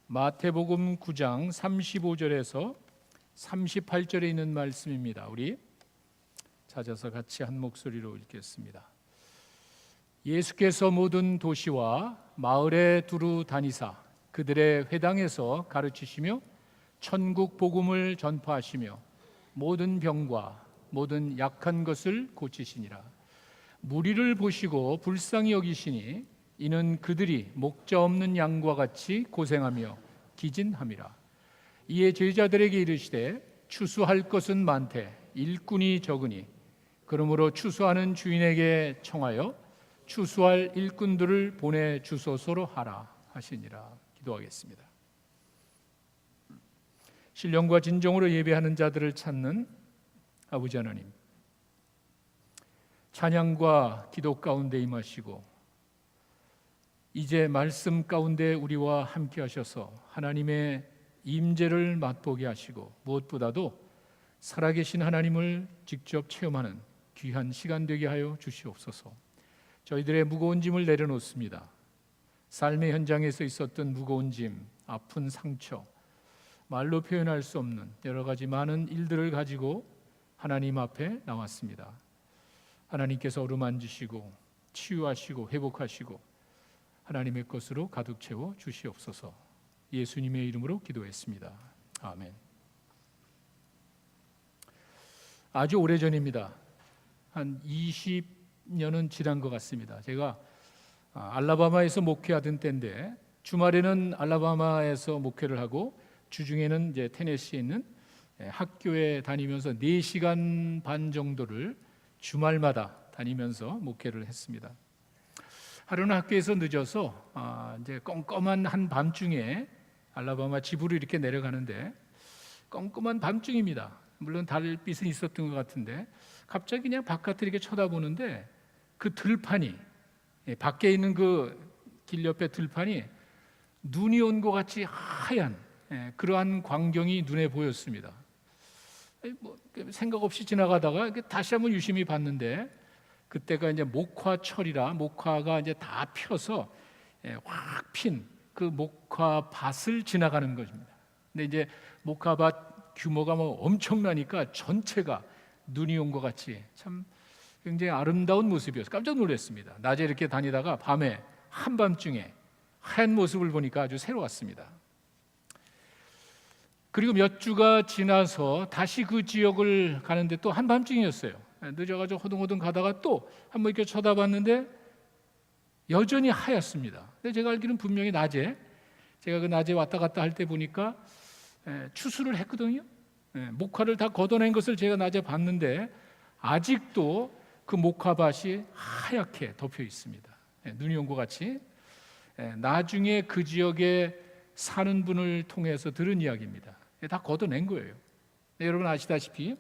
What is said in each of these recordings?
마태복음 9장 35절에서 38절에 있는 말씀입니다. 우리 찾아서 같이 한 목소리로 읽겠습니다. 예수께서 모든 도시와 마을에 두루 다니사 그들의 회당에서 가르치시며 천국 복음을 전파하시며 모든 병과 모든 약한 것을 고치시니라. 무리를 보시고 불쌍히 여기시니 이는 그들이 목자 없는 양과 같이 고생하며 기진함이라. 이에 제자들에게 이르시되 추수할 것은 많되 일꾼이 적으니 그러므로 추수하는 주인에게 청하여 추수할 일꾼들을 보내 주소서로 하라 하시니라. 기도하겠습니다. 신령과 진정으로 예배하는 자들을 찾는 아버지 하나님, 찬양과 기도 가운데 임하시고 이제 말씀 가운데 우리와 함께 하셔서 하나님의 임재를 맛보게 하시고 무엇보다도 살아계신 하나님을 직접 체험하는 귀한 시간 되게 하여 주시옵소서. 저희들의 무거운 짐을 내려놓습니다. 삶의 현장에서 있었던 무거운 짐, 아픈 상처, 말로 표현할 수 없는 여러 가지 많은 일들을 가지고 하나님 앞에 나왔습니다. 하나님께서 어루만지시고 치유하시고 회복하시고 하나님의 것으로 가득 채워 주시옵소서. 예수님의 이름으로 기도했습니다. 아멘. 아주 오래전입니다. 한 20년은 지난 것 같습니다. 제가 알라바마에서 목회하던 때인데 주말에는 알라바마에서 목회를 하고 주중에는 이제 테네시에 있는 학교에 다니면서 4시간 반 정도를 주말마다 다니면서 목회를 했습니다. 하루는 학교에서 늦어서 이제 껌껌한 한 밤중에 알라바마 집으로 이렇게 내려가는데 껌껌한 밤중입니다. 물론 달빛은 있었던 것 같은데 갑자기 그냥 바깥을 이렇게 쳐다보는데 그 들판이 밖에 있는 그 길 옆에 들판이 눈이 온 것 같이 하얀 그러한 광경이 눈에 보였습니다. 생각 없이 지나가다가 다시 한번 유심히 봤는데 그때가 이제 목화철이라 목화가 이제 다 펴서 확 핀 그 목화밭을 지나가는 것입니다. 근데 이제 목화밭 규모가 엄청나니까 전체가 눈이 온 것 같이 참 굉장히 아름다운 모습이었어요. 깜짝 놀랐습니다. 낮에 이렇게 다니다가 밤에 한밤중에 하얀 모습을 보니까 아주 새로웠습니다. 그리고 몇 주가 지나서 다시 그 지역을 가는데 또 한밤중이었어요. 늦어가지고 호둥호둥 가다가 또 한번 이렇게 쳐다봤는데 여전히 하얗습니다. 근데 제가 알기로는 분명히 낮에 제가 그 낮에 왔다 갔다 할 때 보니까 추수를 했거든요. 목화를 다 걷어낸 것을 제가 낮에 봤는데 아직도 그 목화밭이 하얗게 덮여 있습니다. 눈이 온 것 같이. 나중에 그 지역에 사는 분을 통해서 들은 이야기입니다. 다 걷어낸 거예요. 여러분 아시다시피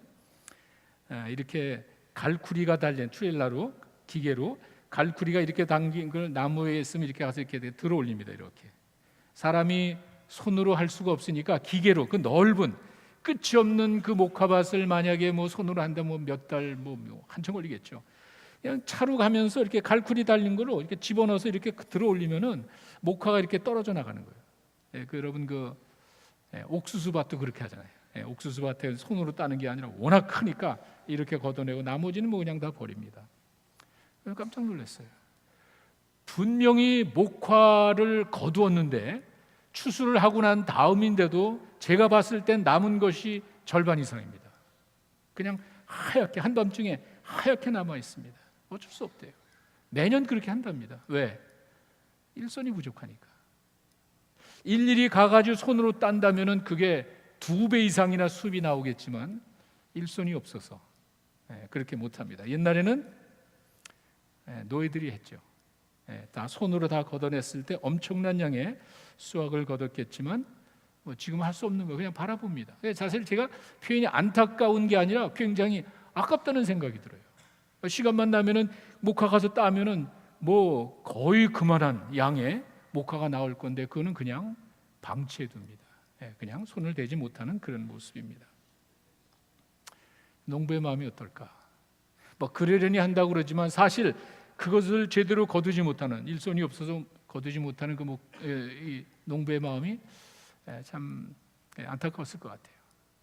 이렇게 갈쿠리가 달린 트레일러로 기계로 갈쿠리가 이렇게 당긴 걸 나무에 있으면 이렇게 가서 이렇게 들어 올립니다. 이렇게 사람이 손으로 할 수가 없으니까 기계로 그 넓은 끝이 없는 그 목화밭을 만약에 손으로 한다면 몇 달 한참 걸리겠죠. 그냥 차로 가면서 이렇게 갈쿠리 달린 거로 이렇게 집어넣어서 이렇게 들어 올리면은 목화가 이렇게 떨어져 나가는 거예요. 여러분 옥수수 밭도 그렇게 하잖아요. 옥수수 밭에 손으로 따는 게 아니라 워낙 크니까 이렇게 걷어내고 나머지는 그냥 다 버립니다. 깜짝 놀랐어요. 분명히 목화를 거두었는데 추수를 하고 난 다음인데도 제가 봤을 땐 남은 것이 절반 이상입니다. 그냥 하얗게 한밤중에 하얗게 남아 있습니다. 어쩔 수 없대요. 매년 그렇게 한답니다. 왜? 일손이 부족하니까. 일일이 가가지고 손으로 딴다면은 그게 2배 이상이나 수입이 나오겠지만 일손이 없어서 그렇게 못합니다. 옛날에는 노예들이 했죠. 다 손으로 다 걷어냈을 때 엄청난 양의 수확을 거뒀겠지만 지금 할 수 없는 거 그냥 바라봅니다. 사실 제가 표현이 안타까운 게 아니라 굉장히 아깝다는 생각이 들어요. 시간만 나면은 목화 가서 따면은 거의 그만한 양의 목화가 나올 건데 그거는 그냥 방치해 둡니다. 그냥 손을 대지 못하는 그런 모습입니다. 농부의 마음이 어떨까? 그러려니 한다고 그러지만 사실 그것을 제대로 거두지 못하는 일손이 없어서 거두지 못하는 이 농부의 마음이 참 안타까웠을 것 같아요.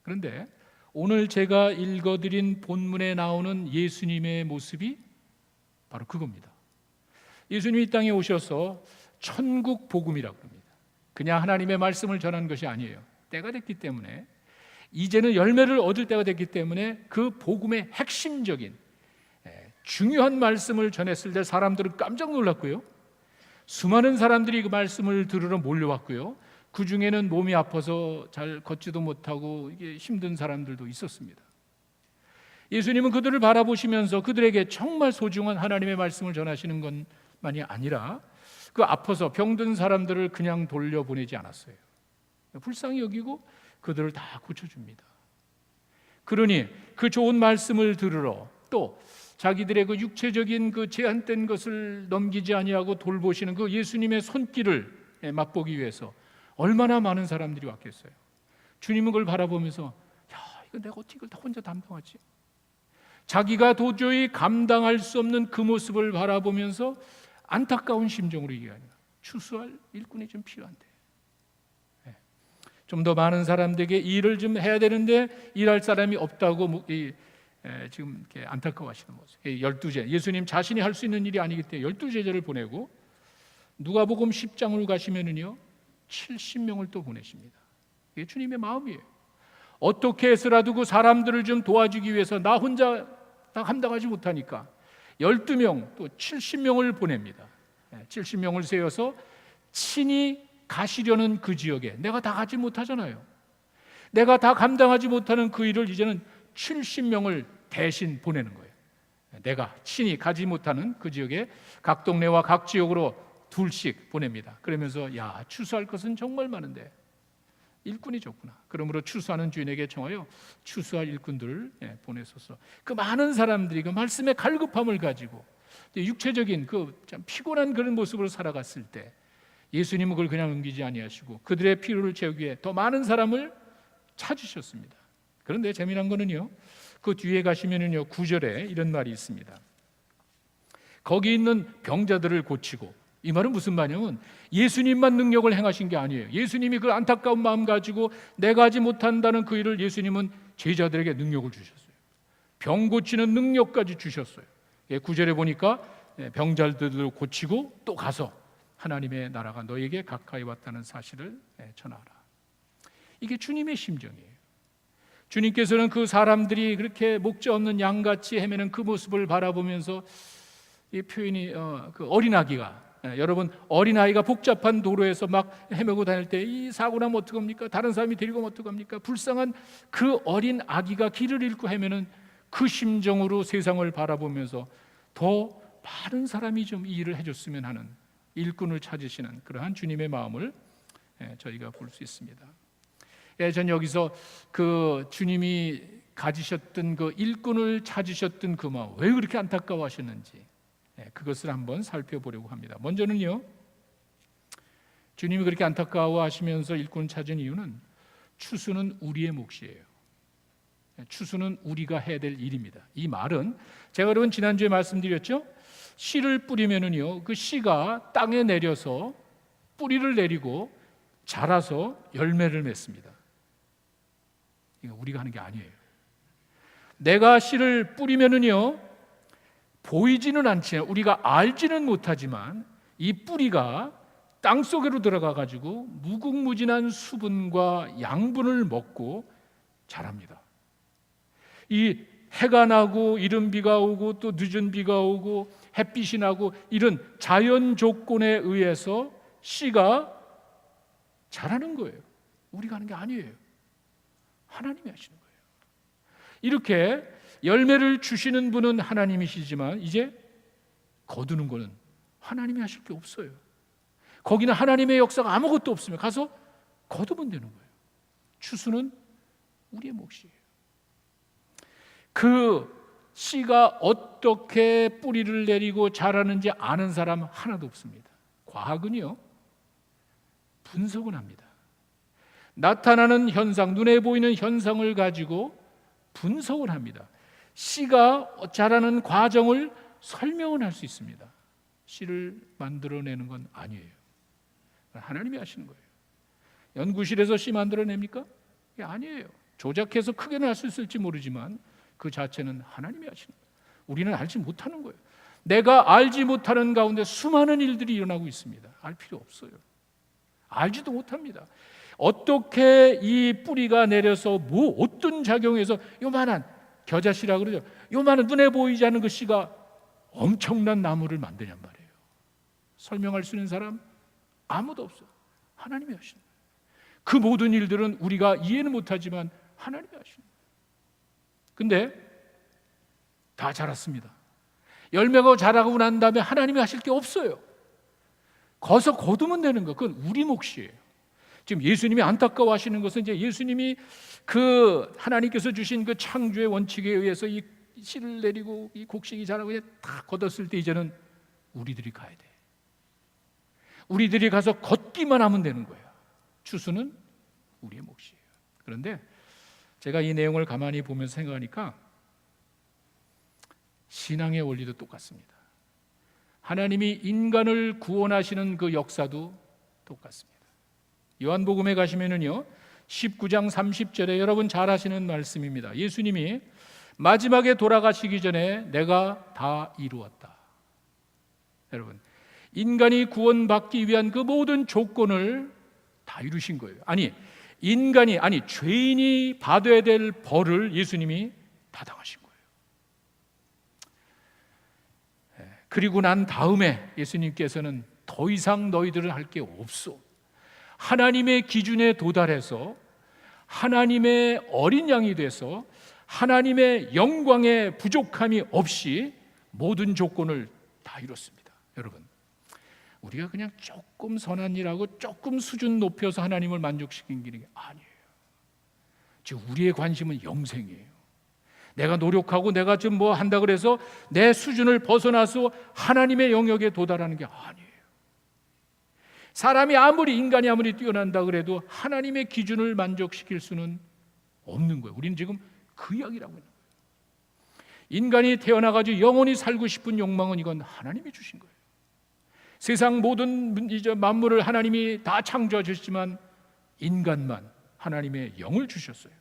그런데 오늘 제가 읽어드린 본문에 나오는 예수님의 모습이 바로 그겁니다. 예수님이 이 땅에 오셔서 천국 복음이라고 합니다. 그냥 하나님의 말씀을 전한 것이 아니에요. 때가 됐기 때문에, 이제는 열매를 얻을 때가 됐기 때문에 그 복음의 핵심적인 중요한 말씀을 전했을 때 사람들은 깜짝 놀랐고요. 수많은 사람들이 그 말씀을 들으러 몰려왔고요. 그 중에는 몸이 아파서 잘 걷지도 못하고 이게 힘든 사람들도 있었습니다. 예수님은 그들을 바라보시면서 그들에게 정말 소중한 하나님의 말씀을 전하시는 것만이 아니라 그 아파서 병든 사람들을 그냥 돌려보내지 않았어요. 불쌍히 여기고 그들을 다 고쳐줍니다. 그러니 그 좋은 말씀을 들으러 또 자기들의 그 육체적인 그 제한된 것을 넘기지 아니하고 돌보시는 그 예수님의 손길을 맛보기 위해서 얼마나 많은 사람들이 왔겠어요. 주님은 그걸 바라보면서 이거 내가 어떻게 이걸 다 혼자 담당하지? 자기가 도저히 감당할 수 없는 그 모습을 바라보면서 안타까운 심정으로 얘기합니다. 추수할 일꾼이 좀 필요한데, 좀 더 많은 사람들에게 일을 좀 해야 되는데 일할 사람이 없다고 지금 이렇게 안타까워하시는 모습. 12제, 예수님 자신이 할 수 있는 일이 아니기 때문에 12제자를 보내고 누가복음 10장을 가시면은요 70명을 또 보내십니다. 이게 주님의 마음이에요. 어떻게 해서라도 그 사람들을 좀 도와주기 위해서 나 혼자 다 감당하지 못하니까 12명 또 70명을 보냅니다. 70명을 세워서 친히 가시려는 그 지역에, 내가 다 가지 못하잖아요. 내가 다 감당하지 못하는 그 일을 이제는 70명을 대신 보내는 거예요. 내가 친히 가지 못하는 그 지역에 각 동네와 각 지역으로 둘씩 보냅니다. 그러면서 추수할 것은 정말 많은데 일꾼이 적구나. 그러므로 추수하는 주인에게 청하여 추수할 일꾼들을 보내소서. 그 많은 사람들이 그 말씀의 갈급함을 가지고 육체적인 그 참 피곤한 그런 모습으로 살아갔을 때 예수님은 그걸 그냥 넘기지 아니하시고 그들의 필요를 채우기 위해 더 많은 사람을 찾으셨습니다. 그런데 재미난 거는요, 그 뒤에 가시면은요 9절에 이런 말이 있습니다. 거기 있는 병자들을 고치고, 이 말은 무슨 말이냐면 예수님만 능력을 행하신 게 아니에요. 예수님이 그 안타까운 마음 가지고 내가 하지 못한다는 그 일을 예수님은 제자들에게 능력을 주셨어요. 병 고치는 능력까지 주셨어요. 9절에 보니까 병자들을 고치고 또 가서 하나님의 나라가 너에게 가까이 왔다는 사실을 전하라. 이게 주님의 심정이에요. 주님께서는 그 사람들이 그렇게 목자 없는 양같이 헤매는 그 모습을 바라보면서 이 표현이 그 어린아기가, 여러분 어린아이가 복잡한 도로에서 막 헤매고 다닐 때 이 사고 나면 어떡합니까? 다른 사람이 데리고 오면 어떡합니까? 불쌍한 그 어린 아기가 길을 잃고 헤매는 그 심정으로 세상을 바라보면서 더 많은 사람이 좀 이 일을 해줬으면 하는 일꾼을 찾으시는 그러한 주님의 마음을 저희가 볼 수 있습니다. 전 여기서 그 주님이 가지셨던 그 일꾼을 찾으셨던 그 마음, 왜 그렇게 안타까워하셨는지 그것을 한번 살펴보려고 합니다. 먼저는요, 주님이 그렇게 안타까워하시면서 일꾼을 찾은 이유는 추수는 우리의 몫이에요. 추수는 우리가 해야 될 일입니다. 이 말은 제가 여러분 지난주에 말씀드렸죠. 씨를 뿌리면은요 그 씨가 땅에 내려서 뿌리를 내리고 자라서 열매를 맺습니다. 이거 우리가 하는 게 아니에요. 내가 씨를 뿌리면은요 보이지는 않지만, 우리가 알지는 못하지만 이 뿌리가 땅 속으로 들어가 가지고 무궁무진한 수분과 양분을 먹고 자랍니다. 이 해가 나고 이른 비가 오고 또 늦은 비가 오고 햇빛이 나고 이런 자연 조건에 의해서 씨가 자라는 거예요. 우리가 하는 게 아니에요. 하나님이 하시는 거예요. 이렇게 열매를 주시는 분은 하나님이시지만 이제 거두는 거는 하나님이 하실 게 없어요. 거기는 하나님의 역사가 아무것도 없으면 가서 거두면 되는 거예요. 추수는 우리의 몫이에요. 그 씨가 어떻게 뿌리를 내리고 자라는지 아는 사람 하나도 없습니다. 과학은요 분석은 합니다. 나타나는 현상, 눈에 보이는 현상을 가지고 분석을 합니다. 씨가 자라는 과정을 설명은 할 수 있습니다. 씨를 만들어내는 건 아니에요. 하나님이 하시는 거예요. 연구실에서 씨 만들어냅니까? 이게 아니에요. 조작해서 크게 날 수 있을지 모르지만 그 자체는 하나님이 하시는 거예요. 우리는 알지 못하는 거예요. 내가 알지 못하는 가운데 수많은 일들이 일어나고 있습니다. 알 필요 없어요. 알지도 못합니다. 어떻게 이 뿌리가 내려서 어떤 작용에서 요만한 겨자씨라 그러죠. 요만한 눈에 보이지 않는 그 씨가 엄청난 나무를 만드냔 말이에요. 설명할 수 있는 사람 아무도 없어요. 하나님이 하시는 거예요. 그 모든 일들은 우리가 이해는 못하지만 하나님이 하시는 거예요. 근데 다 자랐습니다. 열매가 자라고 난 다음에 하나님이 하실 게 없어요. 거기서 거두면 되는 거. 그건 우리 몫이에요. 지금 예수님이 안타까워하시는 것은 이제 예수님이 그 하나님께서 주신 그 창조의 원칙에 의해서 이 씨를 내리고 이 곡식이 자라고 다 걷었을 때 이제는 우리들이 가야 돼. 우리들이 가서 걷기만 하면 되는 거예요. 추수는 우리의 몫이에요. 그런데 제가 이 내용을 가만히 보면서 생각하니까 신앙의 원리도 똑같습니다. 하나님이 인간을 구원하시는 그 역사도 똑같습니다. 요한복음에 가시면은요 19장 30절에 여러분 잘 아시는 말씀입니다. 예수님이 마지막에 돌아가시기 전에 내가 다 이루었다. 여러분 인간이 구원받기 위한 그 모든 조건을 다 이루신 거예요. 죄인이 받아야 될 벌을 예수님이 다 당하신 거예요. 그리고 난 다음에 예수님께서는 더 이상 너희들은 할 게 없어. 하나님의 기준에 도달해서 하나님의 어린 양이 돼서 하나님의 영광의 부족함이 없이 모든 조건을 다 이뤘습니다. 여러분 우리가 그냥 조금 선한 일하고 조금 수준 높여서 하나님을 만족시키는 게 아니에요. 즉 우리의 관심은 영생이에요. 내가 노력하고 내가 좀 뭐 한다 그래서 내 수준을 벗어나서 하나님의 영역에 도달하는 게 아니에요. 인간이 아무리 뛰어난다 그래도 하나님의 기준을 만족시킬 수는 없는 거예요. 우리는 지금 그 이야기라고 있는 거예요. 인간이 태어나가지고 영원히 살고 싶은 욕망은 이건 하나님이 주신 거예요. 세상 모든 만물을 하나님이 다 창조하셨지만 인간만 하나님의 영을 주셨어요.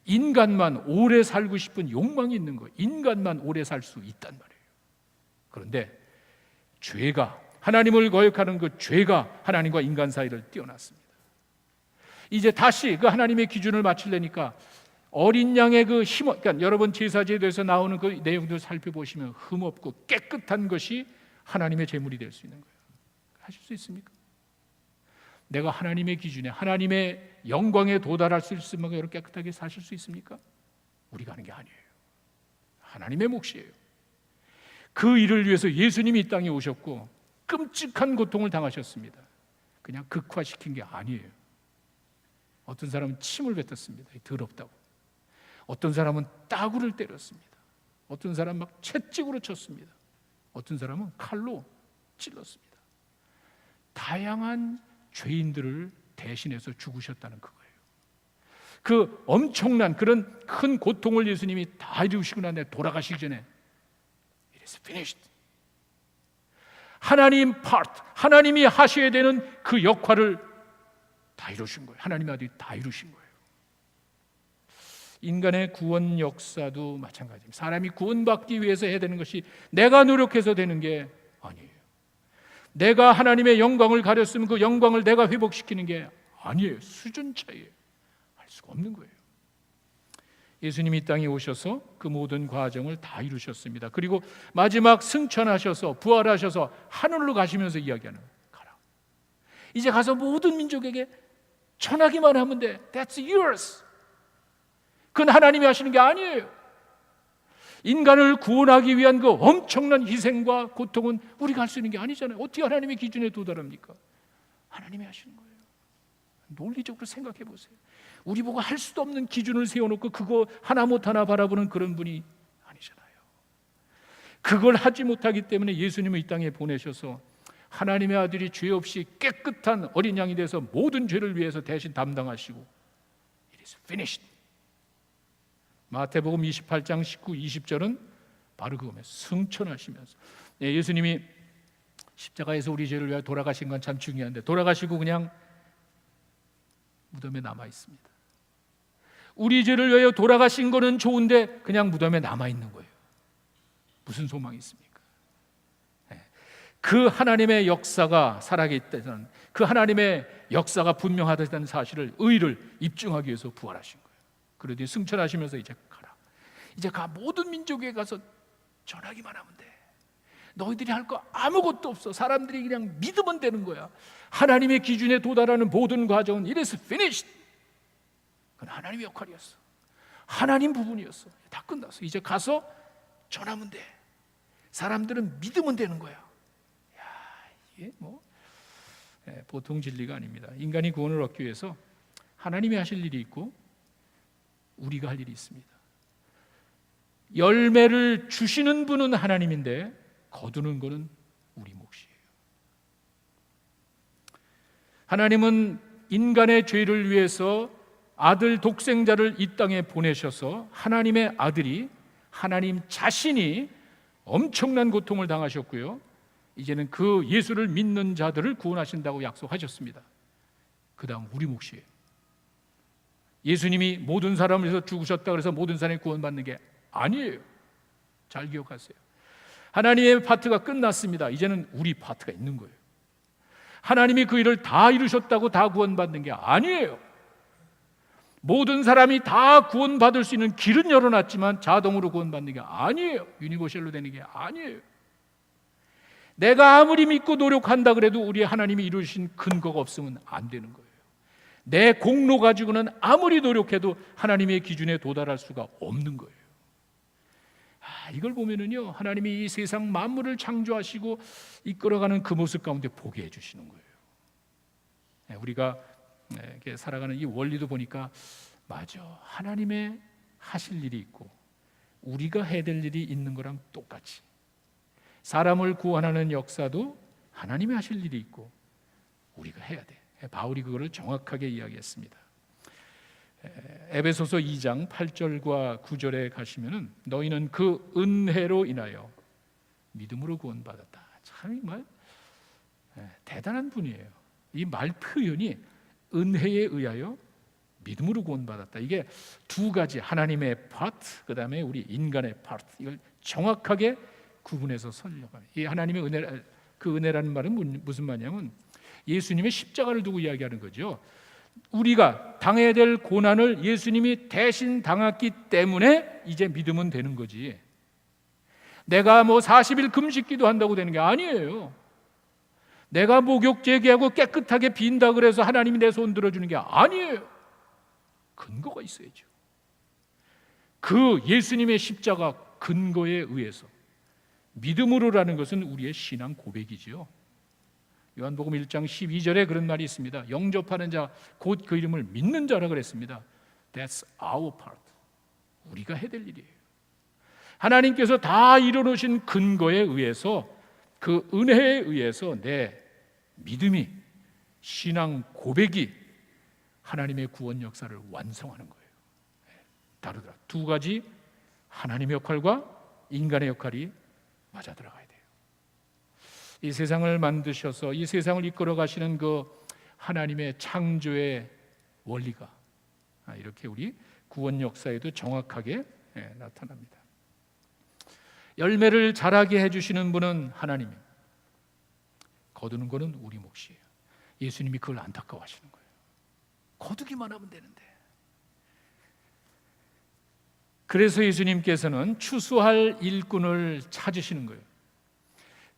인간만 오래 살고 싶은 욕망이 있는 거예요. 인간만 오래 살 수 있단 말이에요. 그런데 죄가 하나님을 거역하는 그 죄가 하나님과 인간 사이를 띄어놨습니다. 이제 다시 그 하나님의 기준을 맞추려니까 어린 양의 그 그러니까 여러분 제사제도에서 나오는 그 내용들 살펴보시면 흠없고 깨끗한 것이 하나님의 제물이 될 수 있는 거예요. 하실 수 있습니까? 내가 하나님의 기준에 하나님의 영광에 도달할 수 있으면 이렇게 깨끗하게 사실 수 있습니까? 우리가 하는 게 아니에요. 하나님의 몫이에요. 그 일을 위해서 예수님이 이 땅에 오셨고 끔찍한 고통을 당하셨습니다. 그냥 극화시킨 게 아니에요. 어떤 사람은 침을 뱉었습니다. 더럽다고. 어떤 사람은 따구를 때렸습니다. 어떤 사람은 막 채찍으로 쳤습니다. 어떤 사람은 칼로 찔렀습니다. 다양한 죄인들을 대신해서 죽으셨다는 그거예요. 그 엄청난 그런 큰 고통을 예수님이 다 이루시고 난 뒤에 돌아가시기 전에 It is finished. 하나님이 하셔야 되는 그 역할을 다 이루신 거예요. 하나님의 아들이 다 이루신 거예요. 인간의 구원 역사도 마찬가지입니다. 사람이 구원받기 위해서 해야 되는 것이 내가 노력해서 되는 게 아니에요. 내가 하나님의 영광을 가렸으면 그 영광을 내가 회복시키는 게 아니에요. 수준 차이예요. 할 수가 없는 거예요. 예수님이 이 땅에 오셔서 그 모든 과정을 다 이루셨습니다. 그리고 마지막 승천하셔서 부활하셔서 하늘로 가시면서 이야기하는 가라. 이제 가서 모든 민족에게 전하기만 하면 돼. That's yours. 그건 하나님이 하시는 게 아니에요. 인간을 구원하기 위한 그 엄청난 희생과 고통은 우리가 할 수 있는 게 아니잖아요. 어떻게 하나님의 기준에 도달합니까? 하나님이 하시는 거예요. 논리적으로 생각해 보세요. 우리 보고 할 수도 없는 기준을 세워놓고 그거 하나 못 하나 바라보는 그런 분이 아니잖아요. 그걸 하지 못하기 때문에 예수님을 이 땅에 보내셔서 하나님의 아들이 죄 없이 깨끗한 어린 양이 돼서 모든 죄를 위해서 대신 담당하시고 It is finished. 마태복음 28장 19, 20절은 바로 그거면 승천하시면서 예수님이 십자가에서 우리 죄를 위하여 돌아가신 건 참 중요한데 돌아가시고 그냥 무덤에 남아 있습니다. 우리 죄를 위하여 돌아가신 거는 좋은데 그냥 무덤에 남아 있는 거예요. 무슨 소망이 있습니까? 그 하나님의 역사가 살아있다는, 그 하나님의 역사가 분명하다는 사실을, 의를 입증하기 위해서 부활하신 거예요. 그러더니 승천하시면서 이제 가라. 이제 가, 모든 민족에 가서 전하기만 하면 돼. 너희들이 할 거 아무것도 없어. 사람들이 그냥 믿으면 되는 거야. 하나님의 기준에 도달하는 모든 과정은 it is finished. 그건 하나님의 역할이었어. 하나님 부분이었어. 다 끝났어. 이제 가서 전하면 돼. 사람들은 믿으면 되는 거야. 야, 이게 보통 진리가 아닙니다. 인간이 구원을 얻기 위해서 하나님이 하실 일이 있고 우리가 할 일이 있습니다. 열매를 주시는 분은 하나님인데 거두는 것은 우리 몫이에요. 하나님은 인간의 죄를 위해서 아들 독생자를 이 땅에 보내셔서 하나님의 아들이, 하나님 자신이 엄청난 고통을 당하셨고요, 이제는 그 예수를 믿는 자들을 구원하신다고 약속하셨습니다. 그 다음 우리 몫이에요. 예수님이 모든 사람을 위해서 죽으셨다 그래서 모든 사람이 구원받는 게 아니에요. 잘 기억하세요. 하나님의 파트가 끝났습니다. 이제는 우리 파트가 있는 거예요. 하나님이 그 일을 다 이루셨다고 다 구원받는 게 아니에요. 모든 사람이 다 구원받을 수 있는 길은 열어놨지만 자동으로 구원받는 게 아니에요. 유니버셜로 되는 게 아니에요. 내가 아무리 믿고 노력한다 그래도 우리 하나님이 이루신 근거가 없으면 안 되는 거예요. 내 공로 가지고는 아무리 노력해도 하나님의 기준에 도달할 수가 없는 거예요. 이걸 보면은요, 하나님이 이 세상 만물을 창조하시고 이끌어가는 그 모습 가운데 보게 해주시는 거예요. 우리가 이렇게 살아가는 이 원리도 보니까 맞아, 하나님의 하실 일이 있고 우리가 해야 될 일이 있는 거랑 똑같이 사람을 구원하는 역사도 하나님이 하실 일이 있고 우리가 해야 돼. 바울이 그거를 정확하게 이야기했습니다. 에베소서 2장 8절과 9절에 가시면은 너희는 그 은혜로 인하여 믿음으로 구원받았다. 참 정말 대단한 분이에요. 이 말 표현이 은혜에 의하여 믿음으로 구원받았다. 이게 두 가지, 하나님의 파트, 그 다음에 우리 인간의 파트, 이걸 정확하게 구분해서 설명합니다. 이 하나님의 은혜, 그 은혜라는 말은 무슨 말이냐면 예수님의 십자가를 두고 이야기하는 거죠. 우리가 당해야 될 고난을 예수님이 대신 당했기 때문에 이제 믿으면 되는 거지. 내가 40일 금식기도 한다고 되는 게 아니에요. 내가 목욕 제기하고 깨끗하게 빈다 그래서 하나님이 내 손 들어주는 게 아니에요. 근거가 있어야죠. 그 예수님의 십자가 근거에 의해서 믿음으로라는 것은 우리의 신앙 고백이지요. 요한복음 1장 12절에 그런 말이 있습니다. 영접하는 자, 곧 그 이름을 믿는 자라 그랬습니다. That's our part. 우리가 해야 될 일이에요. 하나님께서 다 이뤄놓으신 근거에 의해서, 그 은혜에 의해서 내 믿음이, 신앙 고백이 하나님의 구원 역사를 완성하는 거예요. 다르더라. 두 가지, 하나님의 역할과 인간의 역할이 맞아 들어가야 돼요. 이 세상을 만드셔서 이 세상을 이끌어 가시는 그 하나님의 창조의 원리가 이렇게 우리 구원 역사에도 정확하게 나타납니다. 열매를 자라게 해주시는 분은 하나님이에요. 거두는 것은 우리 몫이에요. 예수님이 그걸 안타까워하시는 거예요. 거두기만 하면 되는데. 그래서 예수님께서는 추수할 일꾼을 찾으시는 거예요.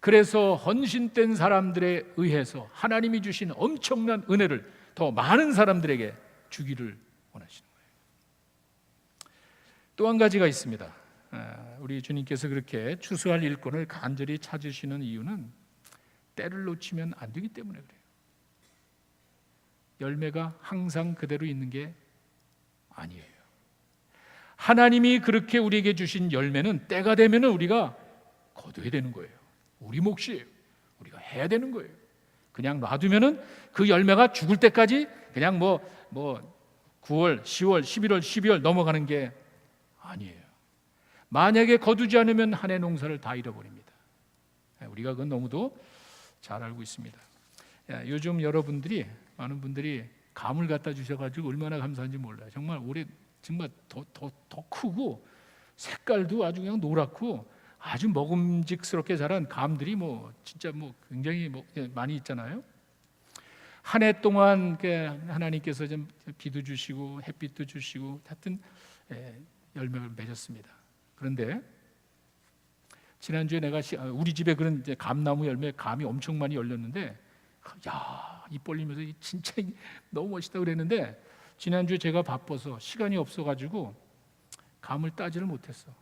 그래서 헌신된 사람들에 의해서 하나님이 주신 엄청난 은혜를 더 많은 사람들에게 주기를 원하시는 거예요. 또 한 가지가 있습니다. 우리 주님께서 그렇게 추수할 일꾼을 간절히 찾으시는 이유는 때를 놓치면 안 되기 때문에 그래요. 열매가 항상 그대로 있는 게 아니에요. 하나님이 그렇게 우리에게 주신 열매는 때가 되면 우리가 거둬야 되는 거예요. 우리 몫이에요. 우리가 해야 되는 거예요. 그냥 놔두면은 그 열매가 죽을 때까지 그냥 9월, 10월, 11월, 12월 넘어가는 게 아니에요. 만약에 거두지 않으면 한 해 농사를 다 잃어버립니다. 우리가 그건 너무도 잘 알고 있습니다. 요즘 여러분들이, 많은 분들이 감을 갖다 주셔가지고 얼마나 감사한지 몰라요. 정말 올해 정말 더 크고 색깔도 아주 그냥 노랗고 아주 먹음직스럽게 자란 감들이 뭐 진짜 뭐 굉장히 많이 있잖아요. 한 해 동안 하나님께서 좀 비도 주시고 햇빛도 주시고 하여튼 열매를 맺었습니다. 그런데 지난주에 내가 우리 집에 그런 이제 감나무 열매 감이 엄청 많이 열렸는데 야, 입 벌리면서 진짜 너무 멋있다 그랬는데 지난주에 제가 바빠서 시간이 없어가지고 감을 따지를 못했어.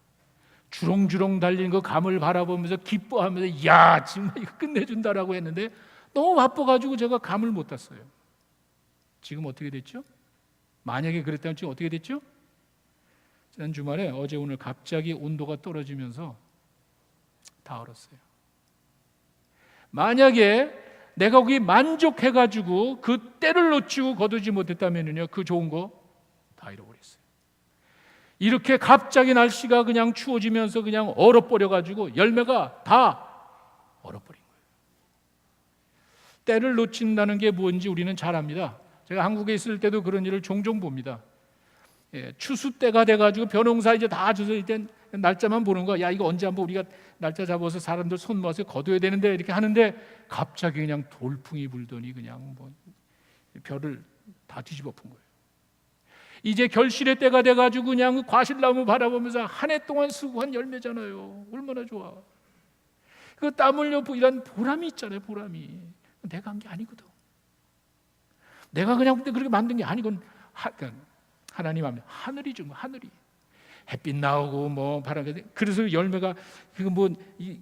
주렁주렁 달린 그 감을 바라보면서 기뻐하면서 야, 정말 이거 끝내준다라고 했는데 너무 바빠가지고 제가 감을 못 땄어요. 지금 어떻게 됐죠? 만약에 그랬다면 지금 어떻게 됐죠? 지난 주말에 어제 오늘 갑자기 온도가 떨어지면서 다 얼었어요. 만약에 내가 거기 만족해가지고 그 때를 놓치고 거두지 못했다면요, 그 좋은 거 다 잃어버렸어요. 이렇게 갑자기 날씨가 그냥 추워지면서 그냥 얼어버려가지고 열매가 다 얼어버린 거예요. 때를 놓친다는 게 뭔지 우리는 잘 압니다. 제가 한국에 있을 때도 그런 일을 종종 봅니다. 추수 때가 돼가지고 벼농사 이제 다 주서 이제 날짜만 보는 거야. 야, 이거 언제 한번 우리가 날짜 잡아서 사람들 손 모아서 거둬야 되는데 이렇게 하는데 갑자기 그냥 돌풍이 불더니 그냥 뭐 벼를 다 뒤집어 푼 거예요. 이제 결실의 때가 돼가지고 그냥 과실나무 바라보면서 한 해 동안 수고한 열매잖아요. 얼마나 좋아. 그 땀 흘려 이런 보람이 있잖아요. 보람이. 내가 한 게 아니거든. 내가 그냥 그렇게 만든 게 아니건 하나님 하면 하늘이 준 거. 하늘이 햇빛 나오고 뭐 바람에 그래서 열매가 그거 뭐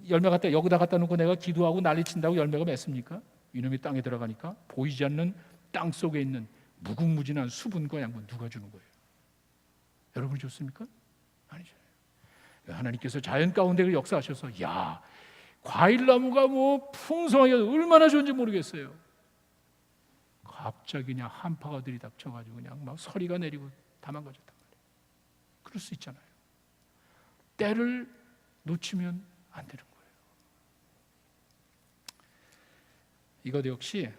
열매 갖다 여기다 갖다 놓고 내가 기도하고 난리친다고 열매가 맺습니까? 이놈이 땅에 들어가니까 보이지 않는 땅 속에 있는 무궁무진한 수분과 양분 누가 주는 거예요? 여러분이 줬습니까? 아니죠. 하나님께서 자연 가운데 역사하셔서 야, 과일나무가 뭐 풍성하게 얼마나 좋은지 모르겠어요. 갑자기 그냥 한파가 들이닥쳐가지고 그냥 막 서리가 내리고 다 망가졌단 말이에요. 그럴 수 있잖아요. 때를 놓치면 안 되는 거예요. 이것 역시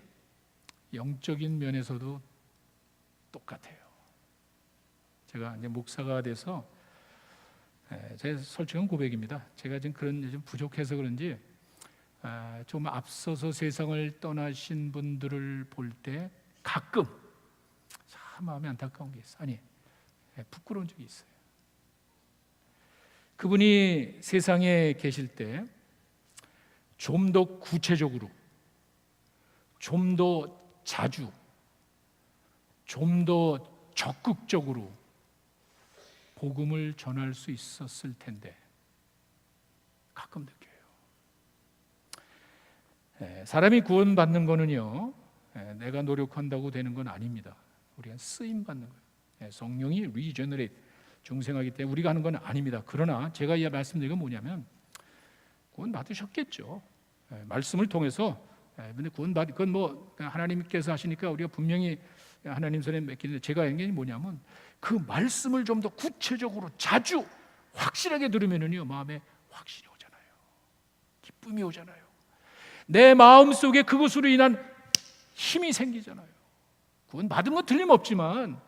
영적인 면에서도 똑같아요. 제가 이제 목사가 돼서 제 솔직한 고백입니다. 제가 지금 그런 좀 부족해서 그런지 좀 앞서서 세상을 떠나신 분들을 볼 때 가끔 참 마음이 안타까운 게 있어요. 아니, 부끄러운 적이 있어요. 그분이 세상에 계실 때 좀 더 구체적으로, 좀 더 자주, 좀 더 적극적으로 복음을 전할 수 있었을 텐데 가끔 느껴요. 사람이 구원받는 거는요, 내가 노력한다고 되는 건 아닙니다. 우리가 쓰임 받는 거예요. 성령이 리제너레이트 중생하기 때문에 우리가 하는 건 아닙니다. 그러나 제가 이 말씀드린 건 뭐냐면 구원 받으셨겠죠. 말씀을 통해서. 근데 그건 뭐 하나님께서 하시니까 우리가 분명히 하나님 손에 맡기는데 제가 한 게 뭐냐면 그 말씀을 좀 더 구체적으로 자주 확실하게 들으면은요 마음에 확신이 오잖아요. 기쁨이 오잖아요. 내 마음 속에 그것으로 인한 힘이 생기잖아요. 그건 받은 건 틀림없지만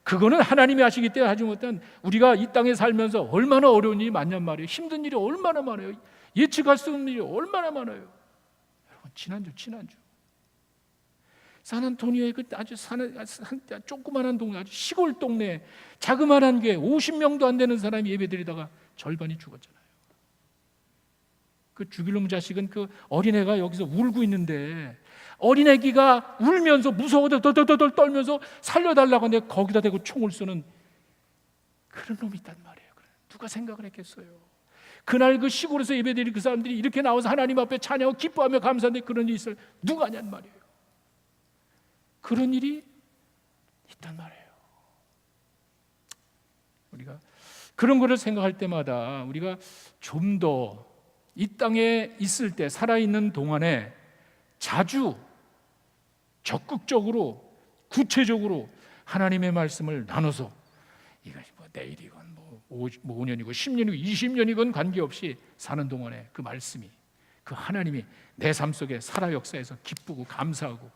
그거는 하나님이 하시기 때문에 하지 못한 우리가 이 땅에 살면서 얼마나 어려운 일이 많냔 말이에요. 힘든 일이 얼마나 많아요. 예측할 수 없는 일이 얼마나 많아요. 여러분 지난주 산안토니오의 그 아주 조그만한 동네, 아주 시골 동네, 자그마한 게 50명도 안 되는 사람이 예배드리다가 절반이 죽었잖아요. 그 죽일 놈 자식은 그 어린애가 여기서 울고 있는데 어린애기가 울면서 무서워서 덜덜덜 떨면서 살려달라고 하는데 거기다 대고 총을 쏘는 그런 놈이 있단 말이에요. 누가 생각을 했겠어요? 그날 그 시골에서 예배드린 그 사람들이 이렇게 나와서 하나님 앞에 찬양하고 기뻐하며 감사하는데 그런 일이 있을 누가 하냔 말이에요. 그런 일이 있단 말이에요. 우리가 그런 것을 생각할 때마다 우리가 좀 더 이 땅에 있을 때 살아있는 동안에 자주 적극적으로 구체적으로 하나님의 말씀을 나눠서 이것이 뭐 내일이건 뭐 5년이고 10년이고 20년이건 관계없이 사는 동안에 그 말씀이 그 하나님이 내 삶 속에 살아 역사해서 기쁘고 감사하고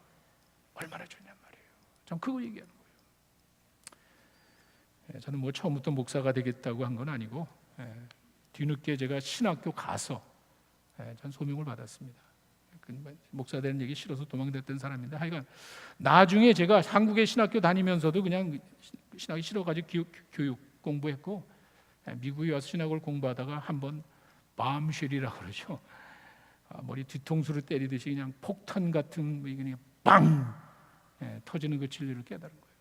얼마나 좋냔 말이에요. 전 그거 얘기하는 거예요. 저는 뭐 처음부터 목사가 되겠다고 한 건 아니고 뒤늦게 제가 신학교 가서 전 소명을 받았습니다. 목사 되는 얘기 싫어서 도망됐던 사람인데 하여간 나중에 제가 한국의 신학교 다니면서도 그냥 신학이 싫어가지고 교육 공부했고 미국에 와서 신학을 공부하다가 한번 밤쉘이라고 그러죠. 머리 뒤통수를 때리듯이 그냥 폭탄 같은 그냥 빵 터지는 그 진리를 깨달은 거예요.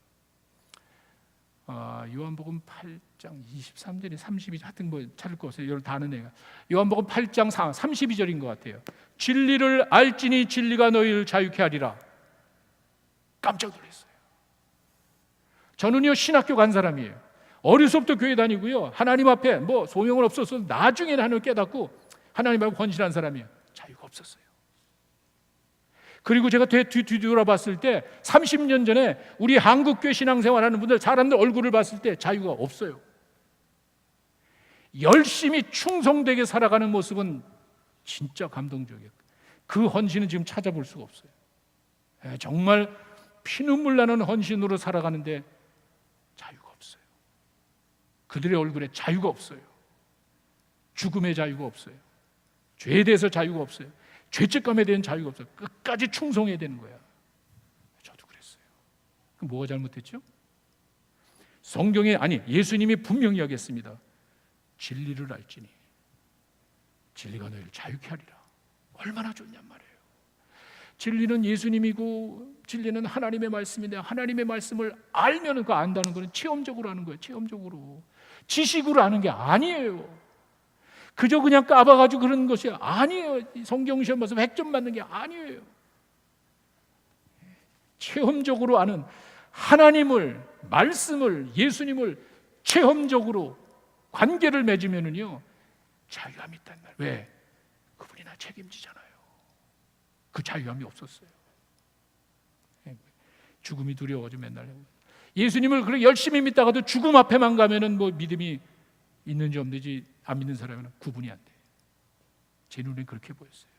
요한복음 8장 23절이 32절 하여튼 뭐 찾을 거 없어요. 이걸 다 아는 애가 요한복음 8장 32절인 것 같아요. 진리를 알지니 진리가 너희를 자유케 하리라. 깜짝 놀랐어요. 저는요 신학교 간 사람이에요. 어려서부터 교회 다니고요. 하나님 앞에 뭐 소용은 없었어도 나중에는 하나님을 깨닫고 하나님 앞에 헌신한 사람이에요. 자유가 없었어요. 그리고 제가 뒤돌아봤을 때 30년 전에 우리 한국교회 신앙생활하는 분들 사람들 얼굴을 봤을 때 자유가 없어요. 열심히 충성되게 살아가는 모습은 진짜 감동적이에요. 그 헌신은 지금 찾아볼 수가 없어요. 정말 피눈물 나는 헌신으로 살아가는데 자유가 없어요. 그들의 얼굴에 자유가 없어요. 죽음의 자유가 없어요. 죄에 대해서 자유가 없어요. 죄책감에 대한 자유가 없어요. 끝까지 충성해야 되는 거야. 저도 그랬어요. 그럼 뭐가 잘못됐죠? 성경에 예수님이 분명히 하겠습니다. 진리를 알지니 진리가 너희를 자유케 하리라. 얼마나 좋냔 말이에요. 진리는 예수님이고 진리는 하나님의 말씀인데 하나님의 말씀을 알면 그거 안다는 것은 체험적으로 아는 거예요. 체험적으로. 지식으로 아는 게 아니에요. 그저 그냥 까봐가지고 그런 것이 아니에요. 성경 시험 봐서 100점 맞는 게 아니에요. 체험적으로 아는 하나님을, 말씀을, 예수님을 체험적으로 관계를 맺으면은요 자유함이 있단 말이에요. 왜? 그분이 나 책임지잖아요. 그 자유함이 없었어요. 죽음이 두려워가지고 맨날 예수님을 그렇게 열심히 믿다가도 죽음 앞에만 가면은 뭐 믿음이 있는지 없는지 안 믿는 사람은 구분이 안 돼. 제 눈에 그렇게 보였어요.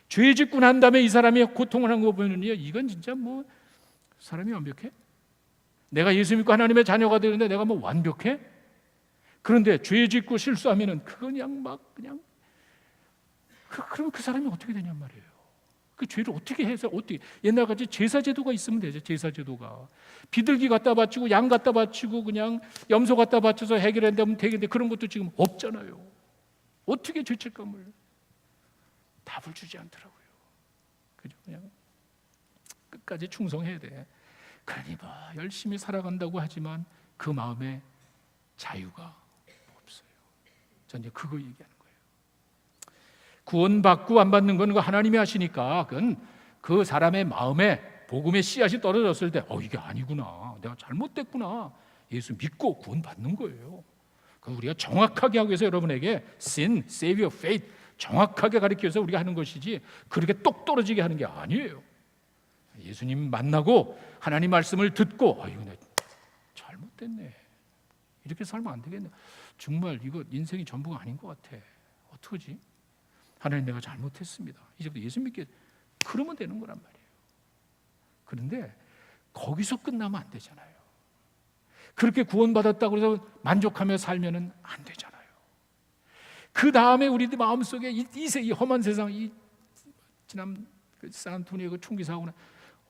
죄 짓고 난 다음에 이 사람이 고통을 한 거 보면요, 이건 진짜 뭐 사람이 완벽해? 내가 예수 믿고 하나님의 자녀가 되는데 내가 뭐 완벽해? 그런데 죄 짓고 실수하면은 그건 그냥 막 그냥 그럼 그 사람이 어떻게 되냔 말이에요. 그 죄를 어떻게 해서 어떻게 옛날같이 제사제도가 있으면 되죠. 제사제도가 비둘기 갖다 바치고 양 갖다 바치고 그냥 염소 갖다 바쳐서 해결한다면 되겠는데 그런 것도 지금 없잖아요. 어떻게 죄책감을 답을 주지 않더라고요. 그죠? 그냥 끝까지 충성해야 돼. 그러니 뭐 열심히 살아간다고 하지만 그 마음에 자유가 없어요. 전 이제 그거 얘기하는 거예요. 구원받고 안 받는 건 하나님이 하시니까 그건 그 사람의 마음에 복음의 씨앗이 떨어졌을 때 이게 아니구나, 내가 잘못됐구나, 예수 믿고 구원받는 거예요. 그 우리가 정확하게 하기 위해서 여러분에게 sin, savior, faith 정확하게 가르쳐서 우리가 하는 것이지 그렇게 똑 떨어지게 하는 게 아니에요. 예수님 만나고 하나님 말씀을 듣고 이거 내가 잘못됐네, 이렇게 살면 안 되겠네, 정말 이거 인생이 전부가 아닌 것 같아, 어떡하지? 하나님 내가 잘못했습니다, 이제부터 예수 믿게, 그러면 되는 거란 말이에요. 그런데 거기서 끝나면 안 되잖아요. 그렇게 구원받았다고 해서 만족하며 살면은 안 되잖아요. 그 다음에 우리들 마음속에 이 험한 세상, 이 지난 샌안토니오 그 총기 사고는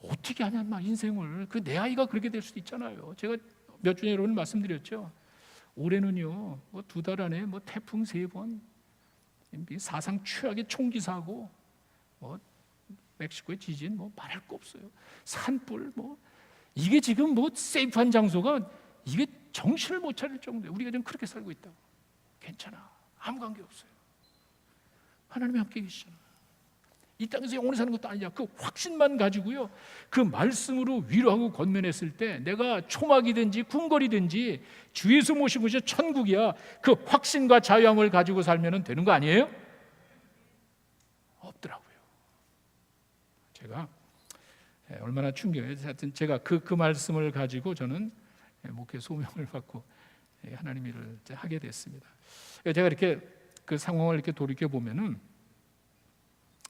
어떻게 하냔 말, 인생을. 그 내 아이가 그렇게 될 수도 있잖아요. 제가 몇 주에 여러분 말씀드렸죠. 올해는요, 뭐 2달 안에 뭐 태풍 3번, 사상 최악의 총기 사고, 뭐 멕시코의 지진, 뭐 말할 거 없어요. 산불, 뭐 이게 지금 뭐 세이프한 장소가 이게 정신을 못 차릴 정도예요. 우리가 지금 그렇게 살고 있다고. 괜찮아, 아무 관계 없어요. 하나님이 함께 계시잖아. 이 땅에서 영원히 사는 것도 아니야. 그 확신만 가지고요, 그 말씀으로 위로하고 권면했을 때 내가 초막이든지 궁궐이든지 주 예수 모시고 이제 천국이야. 그 확신과 자유함을 가지고 살면 되는 거 아니에요? 없더라고요. 제가 얼마나 충격해요. 하여튼 제가 그 말씀을 가지고 저는 목회 소명을 받고 하나님 일을 하게 됐습니다. 제가 이렇게 그 상황을 이렇게 돌이켜 보면은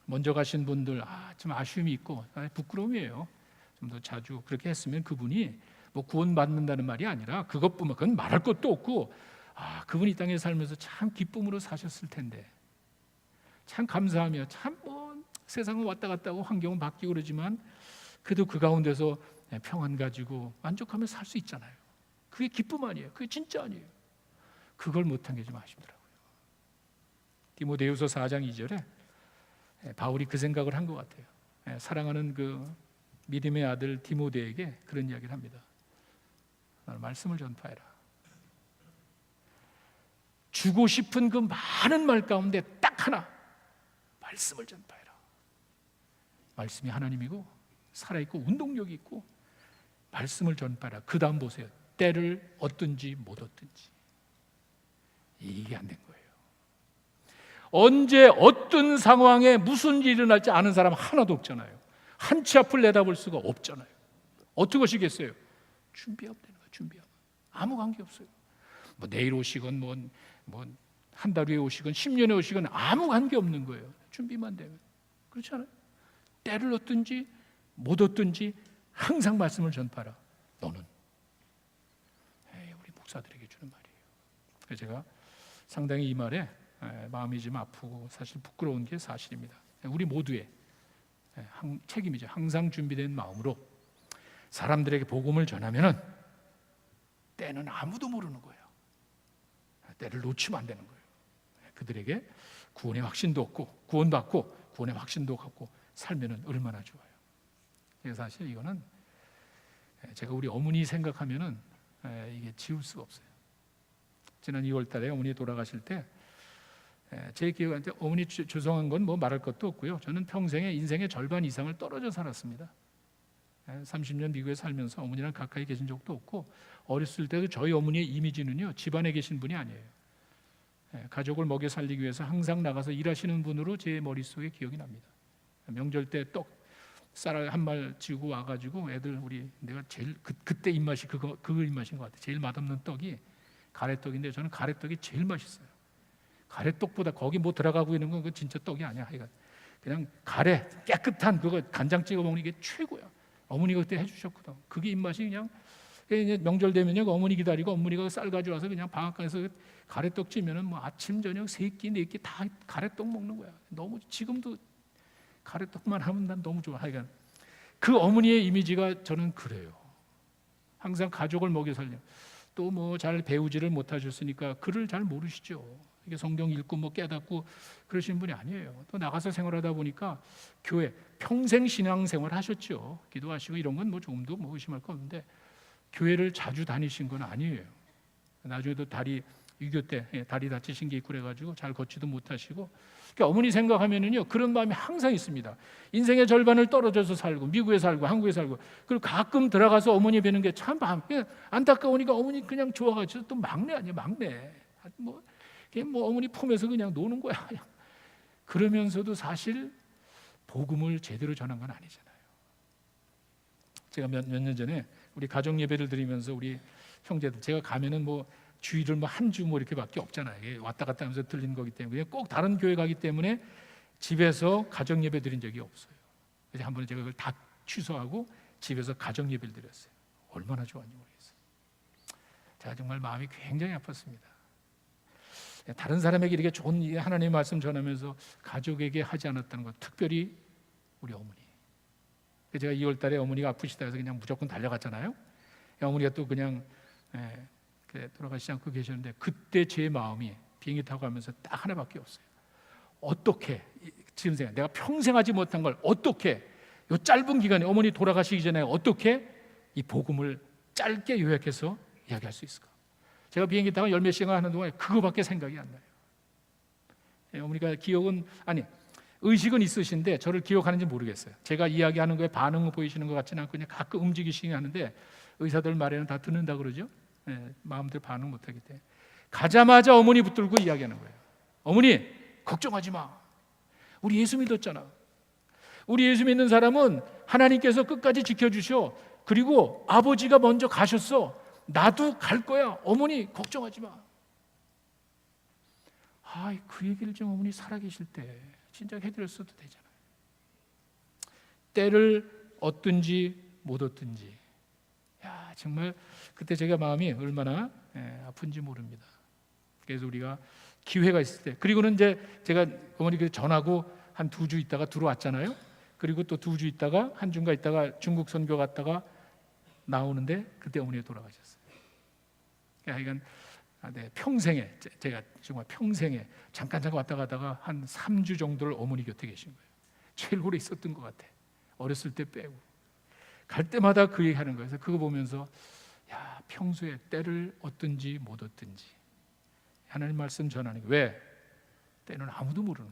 먼저 가신 분들 좀 아쉬움이 있고 부끄러움이에요. 좀 더 자주 그렇게 했으면 그분이 뭐 구원받는다는 말이 아니라 그것뿐만, 그건 말할 것도 없고, 그분이 이 땅에 살면서 참 기쁨으로 사셨을 텐데, 참 감사하며, 참 뭐 세상은 왔다 갔다 하고 환경은 바뀌고 그러지만 그래도 그 가운데서 평안 가지고 만족하며 살 수 있잖아요. 그게 기쁨 아니에요? 그게 진짜 아니에요? 그걸 못한 게 좀 아쉽더라고요. 디모데후서 4장 2절에 바울이 그 생각을 한 것 같아요. 사랑하는 그 믿음의 아들 디모데에게 그런 이야기를 합니다. 말씀을 전파해라. 주고 싶은 그 많은 말 가운데 딱 하나, 말씀을 전파해라. 말씀이 하나님이고 살아있고 운동력이 있고, 말씀을 전파해라. 그 다음 보세요. 때를 얻든지 못 얻든지. 이게 안 된 거예요. 언제 어떤 상황에 무슨 일이 일어날지 아는 사람 하나도 없잖아요. 한 치 앞을 내다볼 수가 없잖아요. 어떻게 하시겠어요? 준비하면 되는 거예요. 준비하면. 아무 관계 없어요. 뭐 내일 오시건 뭐 한 달 후에 오시건 10년에 오시건 아무 관계 없는 거예요. 준비만 되면. 그렇지 않아요? 때를 얻든지 못 얻든지 항상 말씀을 전파하라. 너는. 우리 목사들에게 주는 말이에요. 그래서 제가 상당히 이 말에 마음이 좀 아프고 사실 부끄러운 게 사실입니다. 우리 모두의 책임이죠. 항상 준비된 마음으로 사람들에게 복음을 전하면은 때는 아무도 모르는 거예요. 때를 놓치면 안 되는 거예요. 그들에게 구원의 확신도 얻고, 구원받고 구원의 확신도 갖고 살면은 얼마나 좋아요. 그래서 사실 이거는 제가 우리 어머니 생각하면은 이게 지울 수가 없어요. 지난 2월 달에 어머니 돌아가실 때 제 기억에 어머니 죄송한 건 뭐 말할 것도 없고요. 저는 평생에 인생의 절반 이상을 떨어져 살았습니다. 30년 미국에 살면서 어머니랑 가까이 계신 적도 없고, 어렸을 때도 저희 어머니의 이미지는요, 집안에 계신 분이 아니에요. 가족을 먹여 살리기 위해서 항상 나가서 일하시는 분으로 제 머릿속에 기억이 납니다. 명절 때 떡 쌀 한 말 지고 와가지고 애들, 우리 내가 제일 그때 입맛이 그거 입맛인 것 같아요. 제일 맛없는 떡이 가래떡인데 저는 가래떡이 제일 맛있어요. 가래떡보다 거기 뭐 들어가고 있는 건 그 진짜 떡이 아니야. 하여간 그냥 가래 깨끗한 그거 간장 찍어 먹는 게 최고야. 어머니가 그때 해주셨거든. 그게 입맛이 그냥 이제 명절 되면요, 어머니 기다리고 어머니가 쌀 가져와서 그냥 방앗간에서 가래떡 찌면은 뭐 아침 저녁 세 끼 네 끼 다 가래떡 먹는 거야. 너무 지금도 가래떡만 하면 난 너무 좋아. 하여간 그 어머니의 이미지가 저는 그래요. 항상 가족을 먹여 살려. 또 뭐 잘 배우지를 못하셨으니까 글을 잘 모르시죠. 이게 성경 읽고 뭐 깨닫고 그러시는 분이 아니에요. 또 나가서 생활하다 보니까 교회 평생 신앙생활 하셨죠. 기도하시고 이런 건 뭐 조금도 뭐 의심할 거 없는데 교회를 자주 다니신 건 아니에요. 나중에도 다리 6.25 때 다리 다치신 게 있고 그래가지고 잘 걷지도 못하시고, 그러니까 어머니 생각하면은요 그런 마음이 항상 있습니다. 인생의 절반을 떨어져서 살고 미국에 살고 한국에 살고, 그리고 가끔 들어가서 어머니 뵈는 게 참 안타까우니까 어머니 그냥 좋아가지고, 또 막내 아니에요, 막내. 뭐 어머니 품에서 그냥 노는 거야. 그러면서도 사실 복음을 제대로 전한 건 아니잖아요. 제가 몇 년 전에 우리 가정 예배를 드리면서 우리 형제들, 제가 가면은 뭐 주일을 뭐 한 주 뭐 이렇게밖에 없잖아요. 이게 왔다 갔다 하면서 들리는 거기 때문에 꼭 다른 교회 가기 때문에 집에서 가정 예배 드린 적이 없어요. 그래서 한 번에 제가 그걸 다 취소하고 집에서 가정 예배를 드렸어요. 얼마나 좋았는지 모르겠어요. 제가 정말 마음이 굉장히 아팠습니다. 다른 사람에게 이렇게 좋은 하나님의 말씀 전하면서 가족에게 하지 않았다는 것, 특별히 우리 어머니. 제가 2월 달에 어머니가 아프시다 해서 그냥 무조건 달려갔잖아요. 어머니가 또 그냥 돌아가시지 않고 계셨는데, 그때 제 마음이 비행기 타고 가면서 딱 하나밖에 없어요. 어떻게 지금 생각, 내가 평생 하지 못한 걸 어떻게 이 짧은 기간에 어머니 돌아가시기 전에 어떻게 이 복음을 짧게 요약해서 이야기할 수 있을까? 제가 비행기 타고 열 몇 시간 하는 동안에 그거밖에 생각이 안 나요. 어머니가 의식은 있으신데 저를 기억하는지 모르겠어요. 제가 이야기하는 거에 반응을 보이시는 것 같지는 않고 그냥 가끔 움직이시긴 하는데, 의사들 말에는 다 듣는다 그러죠. 마음대로 반응 못하기 때문에 가자마자 어머니 붙들고 이야기하는 거예요. 어머니 걱정하지 마. 우리 예수 믿었잖아. 우리 예수 믿는 사람은 하나님께서 끝까지 지켜주셔. 그리고 아버지가 먼저 가셨어. 나도 갈 거야. 어머니 걱정하지 마. 그 얘기를 좀 어머니 살아계실 때 진작 해드렸어도 되잖아요. 때를 얻든지 못 얻든지. 야, 정말 그때 제가 마음이 얼마나 아픈지 모릅니다. 그래서 우리가 기회가 있을 때, 그리고는 이제 제가 어머니께 전하고 한 2주 있다가 들어왔잖아요. 그리고 또 2주 있다가 한 주인가 있다가 중국 선교 갔다가 나오는데 그때 어머니가 돌아가셨어요. 그러니까 평생에, 제가 정말 평생에 잠깐 왔다 가다가 한 3주 정도를 어머니 곁에 계신 거예요. 제일 오래 있었던 것 같아. 어렸을 때 빼고 갈 때마다 그 얘기하는 거예요. 그래서 그거 보면서 야, 평소에 때를 얻든지 못 얻든지 하나님 말씀 전하는 게, 왜? 때는 아무도 모르는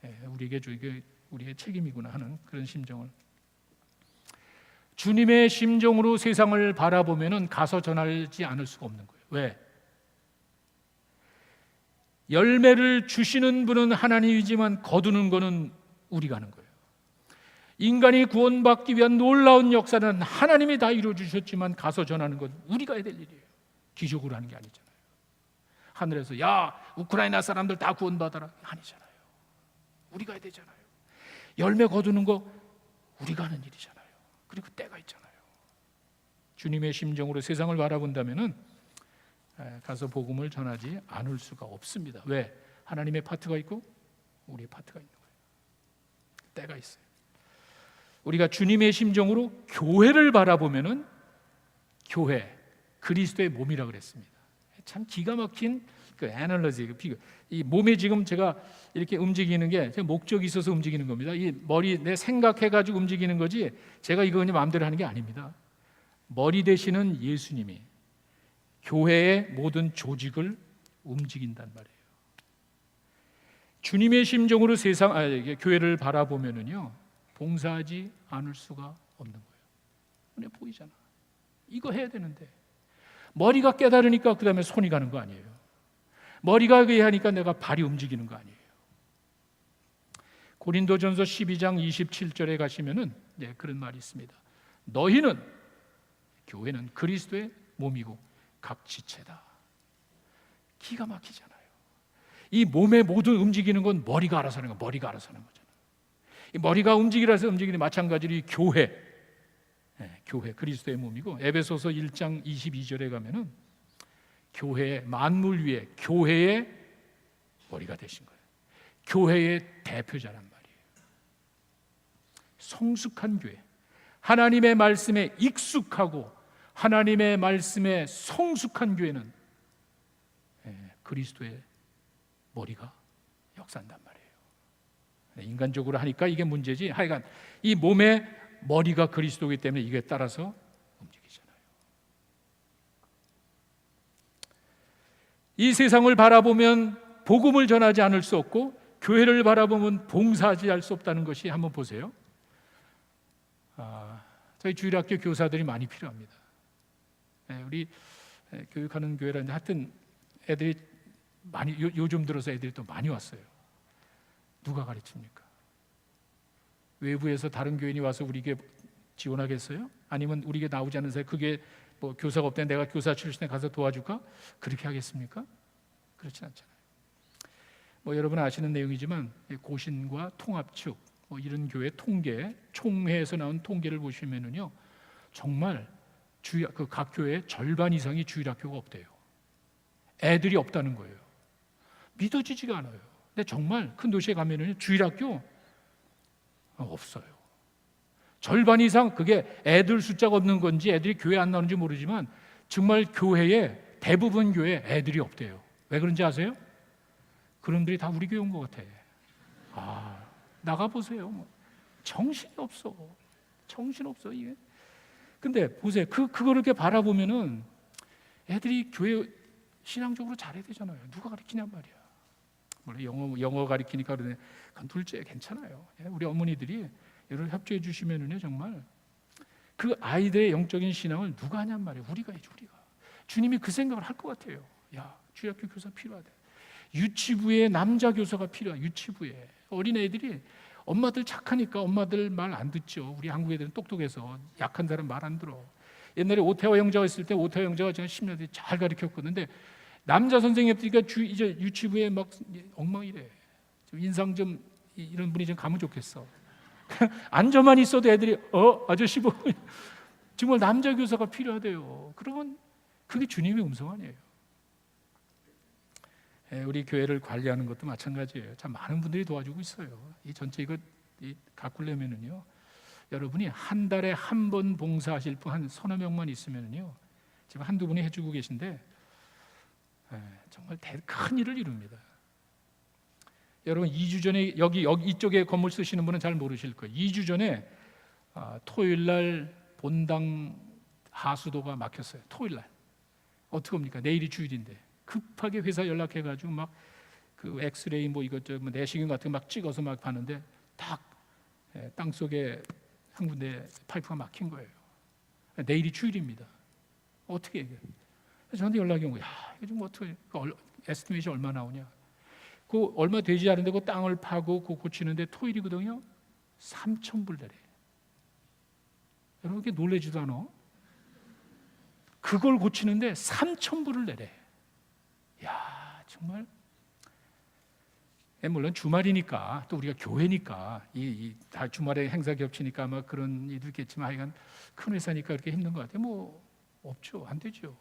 거예요. 우리에게 우리의 책임이구나 하는 그런 심정을, 주님의 심정으로 세상을 바라보면은 가서 전하지 않을 수가 없는 거예요. 왜? 열매를 주시는 분은 하나님이지만 거두는 것은 우리가 하는 거예요. 인간이 구원받기 위한 놀라운 역사는 하나님이 다 이루어 주셨지만 가서 전하는 건 우리가 해야 될 일이에요. 기적으로 하는 게 아니잖아요. 하늘에서 야, 우크라이나 사람들 다 구원받아라, 아니잖아요. 우리가 해야 되잖아요. 열매 거두는 거 우리가 하는 일이잖아요. 그리고 때가 있잖아요. 주님의 심정으로 세상을 바라본다면은 가서 복음을 전하지 않을 수가 없습니다. 왜? 하나님의 파트가 있고 우리의 파트가 있는 거예요. 때가 있어요. 우리가 주님의 심정으로 교회를 바라보면은 교회, 그리스도의 몸이라 그랬습니다. 참 기가 막힌 그 애널러지, 그 비교. 이 몸에 지금 제가 이렇게 움직이는 게 제 목적이 있어서 움직이는 겁니다. 이 머리 내 생각해가지고 움직이는 거지 제가 이거 그냥 마음대로 하는 게 아닙니다. 머리 되시는 예수님이 교회의 모든 조직을 움직인단 말이에요. 주님의 심정으로 교회를 바라보면은요, 봉사하지 않을 수가 없는 거예요. 눈에 보이잖아. 이거 해야 되는데 머리가 깨달으니까 그 다음에 손이 가는 거 아니에요. 머리가 하니까 내가 발이 움직이는 거 아니에요. 고린도전서 12장 27절에 가시면은 그런 말이 있습니다. 너희는, 교회는 그리스도의 몸이고 각 지체다. 기가 막히잖아요. 이 몸의 모든 움직이는 건 머리가 알아서 하는 거, 머리가 알아서 하는 거잖아요. 이 머리가 움직이라서 움직이는 마찬가지로 이 교회, 교회 그리스도의 몸이고, 에베소서 1장 22절에 가면은 교회의 만물 위에 교회의 머리가 되신 거예요. 교회의 대표자란 말이에요. 성숙한 교회, 하나님의 말씀에 익숙하고 하나님의 말씀에 성숙한 교회는 그리스도의 머리가 역사한단 말이에요. 인간적으로 하니까 이게 문제지, 하여간 이 몸의 머리가 그리스도이기 때문에 이게 따라서 움직이잖아요. 이 세상을 바라보면 복음을 전하지 않을 수 없고, 교회를 바라보면 봉사하지 않을 수 없다는 것이, 한번 보세요. 저희 주일학교 교사들이 많이 필요합니다. 우리 교육하는 교회라는데 하여튼 애들이 많이, 요즘 들어서 애들이 또 많이 왔어요. 누가 가르칩니까? 외부에서 다른 교인이 와서 우리에게 지원하겠어요? 아니면 우리에게 나오지 않은 사이, 그게 뭐 교사가 없대 내가 교사 출신에 가서 도와줄까? 그렇게 하겠습니까? 그렇진 않잖아요. 뭐 여러분 아시는 내용이지만 고신과 통합축, 뭐 이런 교회 통계, 총회에서 나온 통계를 보시면은요, 정말 각 교회의 절반 이상이 주일학교가 없대요. 애들이 없다는 거예요. 믿어지지가 않아요. 근데 정말 큰 도시에 가면은 주일학교 없어요. 절반 이상, 그게 애들 숫자가 없는 건지 애들이 교회 안 나오는지 모르지만 정말 교회에, 대부분 교회에 애들이 없대요. 왜 그런지 아세요? 그놈들이 다 우리 교회 온 것 같아. 나가보세요. 정신이 없어. 정신없어 이게. 근데 보세요. 그거를 이렇게 바라보면은 애들이 교회 신앙적으로 잘해야 되잖아요. 누가 가르치냔 말이야. 원래 영어 가르치니까 그러네. 그건 둘째 괜찮아요. 우리 어머니들이 이를 협조해 주시면은요, 정말 그 아이들의 영적인 신앙을 누가 하냔 말이에요. 우리가 해야지, 우리가. 주님이 그 생각을 할 것 같아요. 야, 주일학교 교사 필요하대. 유치부에 남자 교사가 필요해. 유치부에 어린애들이, 엄마들 착하니까 엄마들 말 안 듣죠. 우리 한국 애들은 똑똑해서 약한 사람 말 안 들어. 옛날에 오태화 형제가 있을 때 오태화 형제가 제가 10년 뒤에 잘 가르쳤거든요. 근데 남자 선생님 없으니까 이제 유치부에 막 엉망이래. 좀 인상 좀 이런 분이 좀 가면 좋겠어. 앉아만 있어도 애들이 아저씨 보고 정말 남자 교사가 필요하대요. 그러면 그게 주님의 음성 아니에요. 우리 교회를 관리하는 것도 마찬가지예요. 참 많은 분들이 도와주고 있어요. 이 전체 이거 가꾸려면은요, 여러분이 한 달에 한 번 봉사하실 분 한 서너 명만 있으면은요, 지금 한두 분이 해주고 계신데 정말 큰 일을 이룹니다. 여러분 2주 전에 여기 이쪽에 건물 쓰시는 분은 잘 모르실 거예요. 2주 전에 토요일 날 본당 하수도가 막혔어요. 토요일 날. 어떻게 합니까? 내일이 주일인데 급하게 회사 연락해가지고 막 그 엑스레이 뭐 이것저것 내시경 같은 거 막 찍어서 막 봤는데 딱 땅 속에 한 군데 파이프가 막힌 거예요. 내일이 주일입니다. 어떻게 얘기해요? 저한테 연락이 온 거예요. 야, 이거 좀 어떻게 에스티메이션 얼마 나오냐? 그 얼마 되지 않은데 그 땅을 파고 그 고치는데 토일이거든요. 3,000불 내래. 여러분, 이렇게 놀라지도 않아? 그걸 고치는데 3,000불을 내래. 야, 정말. 물론 주말이니까 또 우리가 교회니까 다 주말에 행사 겹치니까 아마 그런 일도 있겠지만 하여간 큰 회사니까 그렇게 힘든 것 같아요. 뭐 없죠, 안 되죠.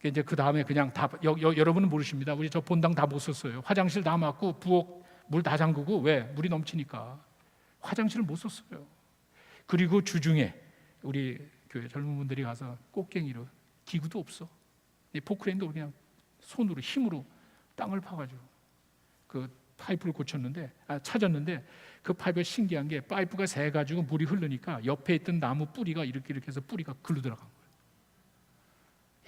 이제 그 다음에 그냥 다 여러분은 모르십니다. 우리 저 본당 다 못 썼어요. 화장실 다 막고 부엌 물 다 잠그고, 왜? 물이 넘치니까 화장실을 못 썼어요. 그리고 주중에 우리 교회 젊은 분들이 가서 꽃갱이로, 기구도 없어, 이 포크레인도 그냥 손으로 힘으로 땅을 파가지고 그 파이프를 찾았는데 그 파이프가 신기한 게 파이프가 새 가지고 물이 흐르니까 옆에 있던 나무 뿌리가 이렇게 해서 뿌리가 글로 들어간 거예요.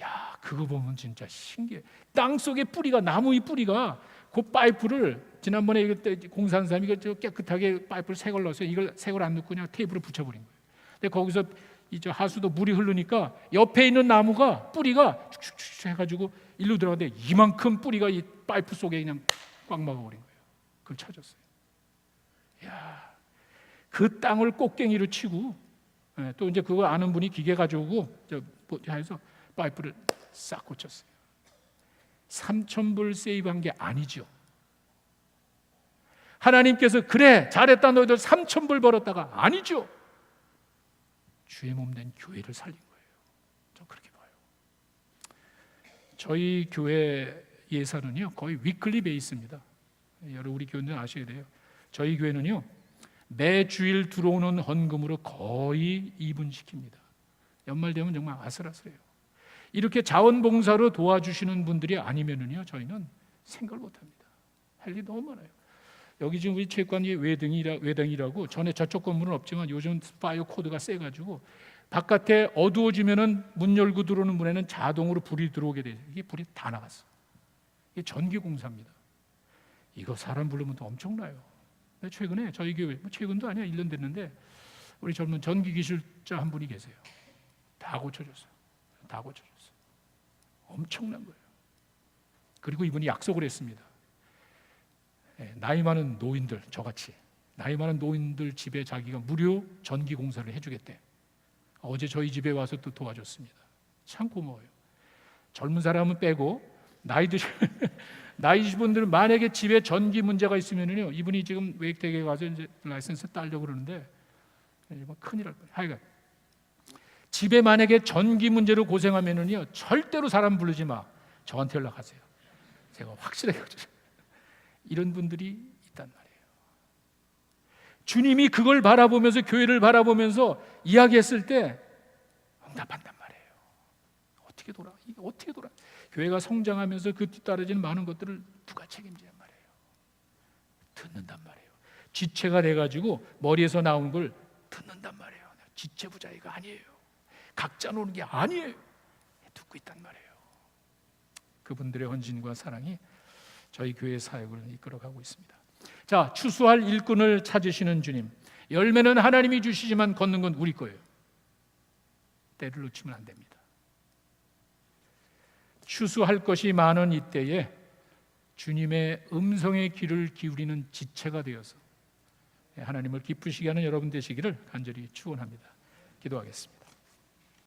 야, 그거 보면 진짜 신기해. 땅 속에 뿌리가, 나무의 뿌리가 그 파이프를, 지난번에 이때 공사한 사람이 이걸 깨끗하게 파이프를 새 걸 넣었어요. 이걸 새 걸 안 넣고 그냥 테이프를 붙여버린 거예요. 근데 거기서 이제 하수도 물이 흐르니까 옆에 있는 나무가 뿌리가 축축축 해가지고 일로 들어가는데 이만큼 뿌리가 이 파이프 속에 그냥 꽉 막아버린 거예요. 그걸 찾았어요. 야, 그 땅을 꽃갱이로 치고, 또 이제 그거 아는 분이 기계 가져오고 해서 파이프를 싹 고쳤어요. 3,000불 세이브한 게 아니죠. 하나님께서 그래 잘했다 너희들 3,000불 벌었다가 아니죠. 주의 몸된 교회를 살린 거예요. 저 그렇게 봐요. 저희 교회 예산은요 거의 위클리 베이스입니다. 여러분 우리 교회는 아셔야 돼요. 저희 교회는요 매주일 들어오는 헌금으로 거의 2분시킵니다. 연말 되면 정말 아슬아슬해요. 이렇게 자원봉사로 도와주시는 분들이 아니면은요 저희는 생각을 못합니다. 할 일이 너무 많아요. 여기 지금 우리 체육관이 외등이라고, 전에 저쪽 건물은 없지만 요즘 파이어 코드가 세가지고 바깥에 어두워지면은 문 열고 들어오는 문에는 자동으로 불이 들어오게 돼요. 이게 불이 다 나갔어. 이게 전기 공사입니다. 이거 사람 부르면 또 엄청나요. 최근에 저희 교회, 최근도 아니야 1년 됐는데 우리 젊은 전기 기술자 한 분이 계세요. 다 고쳐줬어요. 다 고쳐줬어요. 엄청난 거예요. 그리고 이분이 약속을 했습니다. 나이 많은 노인들, 저같이 나이 많은 노인들 집에 자기가 무료 전기 공사를 해주겠대. 어제 저희 집에 와서 또 도와줬습니다. 참 고마워요. 젊은 사람은 빼고 나이 드신 분들은 만약에 집에 전기 문제가 있으면요, 이분이 지금 외국대학에 가서 이제 라이센스 따려고 그러는데 큰일 날 거예요. 하여간 집에 만약에 전기 문제로 고생하면은요, 절대로 사람 부르지 마. 저한테 연락하세요. 제가 확실하게 해주세요. 이런 분들이 있단 말이에요. 주님이 그걸 바라보면서, 교회를 바라보면서 이야기했을 때 응답한단 말이에요. 어떻게 돌아? 교회가 성장하면서 그 뒤따라지는 많은 것들을 누가 책임지냔 말이에요. 듣는단 말이에요. 지체가 돼가지고 머리에서 나온 걸 듣는단 말이에요. 지체 부자이가 아니에요. 각자 노는 게 아니에요. 듣고 있단 말이에요. 그분들의 헌신과 사랑이 저희 교회 사역을 이끌어가고 있습니다. 자, 추수할 일꾼을 찾으시는 주님. 열매는 하나님이 주시지만 걷는 건 우리 거예요. 때를 놓치면 안 됩니다. 추수할 것이 많은 이때에 주님의 음성의 귀를 기울이는 지체가 되어서 하나님을 기쁘시게 하는 여러분 되시기를 간절히 축원합니다. 기도하겠습니다.